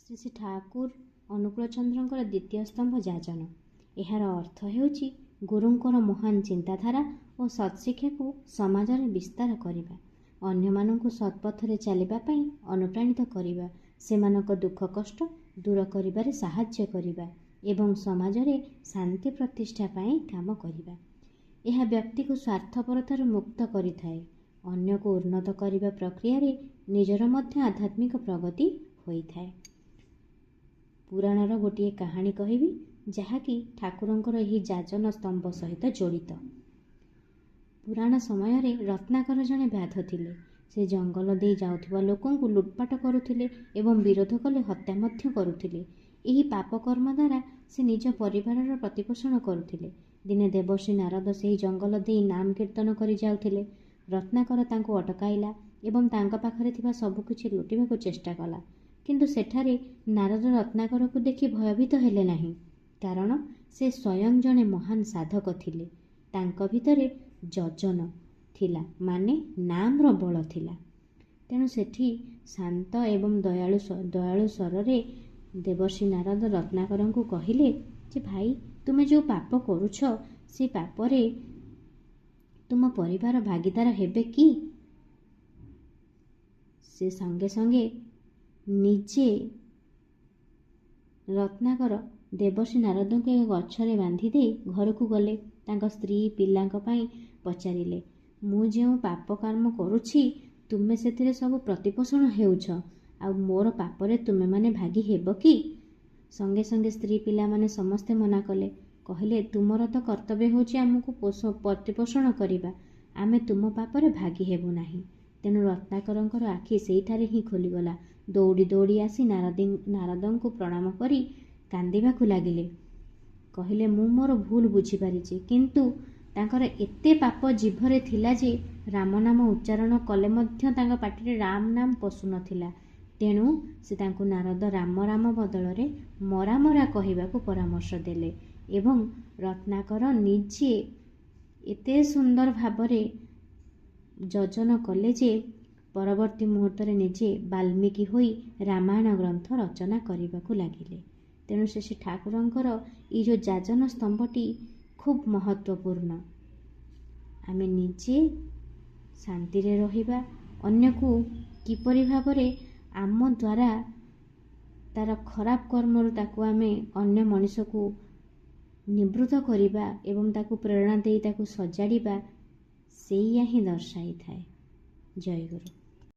ଶ୍ରୀ ଶ୍ରୀ ଠାକୁର ଅନୁକୂଳ ଚନ୍ଦ୍ରଙ୍କର ଦ୍ୱିତୀୟ ସ୍ତମ୍ଭ ଯାଜନ। ଏହାର ଅର୍ଥ ହେଉଛି ଗୁରୁଙ୍କର ମହାନ ଚିନ୍ତାଧାରା ଓ ସତ୍ଶିକ୍ଷାକୁ ସମାଜରେ ବିସ୍ତାର କରିବା, ଅନ୍ୟମାନଙ୍କୁ ସତ୍ପଥରେ ଚାଲିବା ପାଇଁ ଅନୁପ୍ରାଣିତ କରିବା, ସେମାନଙ୍କ ଦୁଃଖ କଷ୍ଟ ଦୂର କରିବାରେ ସାହାଯ୍ୟ କରିବା ଏବଂ ସମାଜରେ ଶାନ୍ତି ପ୍ରତିଷ୍ଠା ପାଇଁ କାମ କରିବା। ଏହା ବ୍ୟକ୍ତିକୁ ସ୍ୱାର୍ଥପରତାରୁ ମୁକ୍ତ କରିଥାଏ, ଅନ୍ୟକୁ ଉନ୍ନତ କରିବା ପ୍ରକ୍ରିୟାରେ ନିଜର ମଧ୍ୟ ଆଧ୍ୟାତ୍ମିକ ପ୍ରଗତି ହୋଇଥାଏ। ପୁରାଣର ଗୋଟିଏ କାହାଣୀ କହିବି, ଯାହାକି ଠାକୁରଙ୍କର ଏହି ଯାଜନ ସ୍ତମ୍ଭ ସହିତ ଜଡ଼ିତ। ପୁରାଣ ସମୟରେ ରତ୍ନାକର ଜଣେ ବ୍ୟାଧ ଥିଲେ। ସେ ଜଙ୍ଗଲ ଦେଇ ଯାଉଥିବା ଲୋକଙ୍କୁ ଲୁଟପାଟ କରୁଥିଲେ ଏବଂ ବିରୋଧ କଲେ ହତ୍ୟା ମଧ୍ୟ କରୁଥିଲେ। ଏହି ପାପ କର୍ମ ଦ୍ୱାରା ସେ ନିଜ ପରିବାରର ପ୍ରତିପୋଷଣ କରୁଥିଲେ। ଦିନେ ଦେବର୍ଷି ନାରଦ ସେହି ଜଙ୍ଗଲ ଦେଇ ନାମ କୀର୍ତ୍ତନ କରି ଯାଉଥିଲେ। ରତ୍ନାକର ତାଙ୍କୁ ଅଟକାଇଲା ଏବଂ ତାଙ୍କ ପାଖରେ ଥିବା ସବୁକିଛି ଲୁଟିବାକୁ ଚେଷ୍ଟା କଲା। କିନ୍ତୁ ସେଠାରେ ନାରଦ ରତ୍ନାକରକୁ ଦେଖି ଭୟଭୀତ ହେଲେ ନାହିଁ, କାରଣ ସେ ସ୍ୱୟଂ ଜଣେ ମହାନ ସାଧକ ଥିଲେ। ତାଙ୍କ ଭିତରେ ଯଜନ ଥିଲା, ମାନେ ନାମର ବଳ ଥିଲା। ତେଣୁ ସେଠି ଶାନ୍ତ ଏବଂ ଦୟାଳୁ ସ୍ୱରରେ ଦେବର୍ଷି ନାରଦ ରତ୍ନାକରଙ୍କୁ କହିଲେ ଯେ, ଭାଇ, ତୁମେ ଯେଉଁ ପାପ କରୁଛ, ସେ ପାପରେ ତୁମ ପରିବାର ଭାଗିଦାର ହେବେ କି? ସେ ସଙ୍ଗେ ସଙ୍ଗେ ନିଜେ ରତ୍ନାକର ଦେବର୍ଷି ନାରଦଙ୍କୁ ଏକ ଗଛରେ ବାନ୍ଧି ଦେଇ ଘରକୁ ଗଲେ। ତାଙ୍କ ସ୍ତ୍ରୀ ପିଲାଙ୍କ ପାଇଁ ପଚାରିଲେ, ମୁଁ ଯେଉଁ ପାପ କର୍ମ କରୁଛି, ତୁମେ ସେଥିରେ ସବୁ ପ୍ରତିପୋଷଣ ହେଉଛ, ଆଉ ମୋର ପାପରେ ତୁମେମାନେ ଭାଗି ହେବ କି? ସଙ୍ଗେ ସଙ୍ଗେ ସ୍ତ୍ରୀ ପିଲାମାନେ ସମସ୍ତେ ମନା କଲେ, କହିଲେ, ତୁମର ତ କର୍ତ୍ତବ୍ୟ ହେଉଛି ଆମକୁ ପ୍ରତିପୋଷଣ କରିବା, ଆମେ ତୁମ ପାପରେ ଭାଗି ହେବୁ ନାହିଁ। ତେଣୁ ରତ୍ନାକରଙ୍କର ଆଖି ସେଇଠାରେ ହିଁ ଖୋଲିଗଲା। ଦୌଡ଼ି ଦୌଡ଼ି ଆସି ନାରଦଙ୍କୁ ପ୍ରଣାମ କରି କାନ୍ଦିବାକୁ ଲାଗିଲେ। କହିଲେ, ମୁଁ ମୋର ଭୁଲ ବୁଝିପାରିଛି। କିନ୍ତୁ ତାଙ୍କର ଏତେ ପାପ ଜିଭରେ ଥିଲା ଯେ ରାମ ନାମ ଉଚ୍ଚାରଣ କଲେ ମଧ୍ୟ ତାଙ୍କ ପାଟିରେ ରାମ ନାମ ପଶୁନଥିଲା। ତେଣୁ ସେ ତାଙ୍କୁ ନାରଦ ରାମ ରାମ ବଦଳରେ ମରା ମରା କହିବାକୁ ପରାମର୍ଶ ଦେଲେ ଏବଂ ରତ୍ନାକର ନିଜେ ଏତେ ସୁନ୍ଦର ଭାବରେ ଯଜନ କଲେ ଯେ ପରବର୍ତ୍ତୀ ମୁହୂର୍ତ୍ତରେ ନିଜେ ବାଲ୍ମୀକି ହୋଇ ରାମାୟଣ ଗ୍ରନ୍ଥ ରଚନା କରିବାକୁ ଲାଗିଲେ। ତେଣୁ ଶ୍ରୀ ଠାକୁରଙ୍କର ଏଇ ଯେଉଁ ଯାଜନ ସ୍ତମ୍ଭଟି ଖୁବ୍ ମହତ୍ତ୍ୱପୂର୍ଣ୍ଣ। ଆମେ ନିଜେ ଶାନ୍ତିରେ ରହିବା, ଅନ୍ୟକୁ କିପରି ଭାବରେ ଆମ ଦ୍ୱାରା ତାର ଖରାପ କର୍ମରୁ ତାକୁ ଆମେ ଅନ୍ୟ ମଣିଷକୁ ନିବୃତ୍ତ କରିବା ଏବଂ ତାକୁ ପ୍ରେରଣା ଦେଇ ତାକୁ ସଜାଡ଼ିବା, ସେଇଆ ହିଁ ଦର୍ଶାଇଥାଏ। ଜୟ ଗୁରୁ।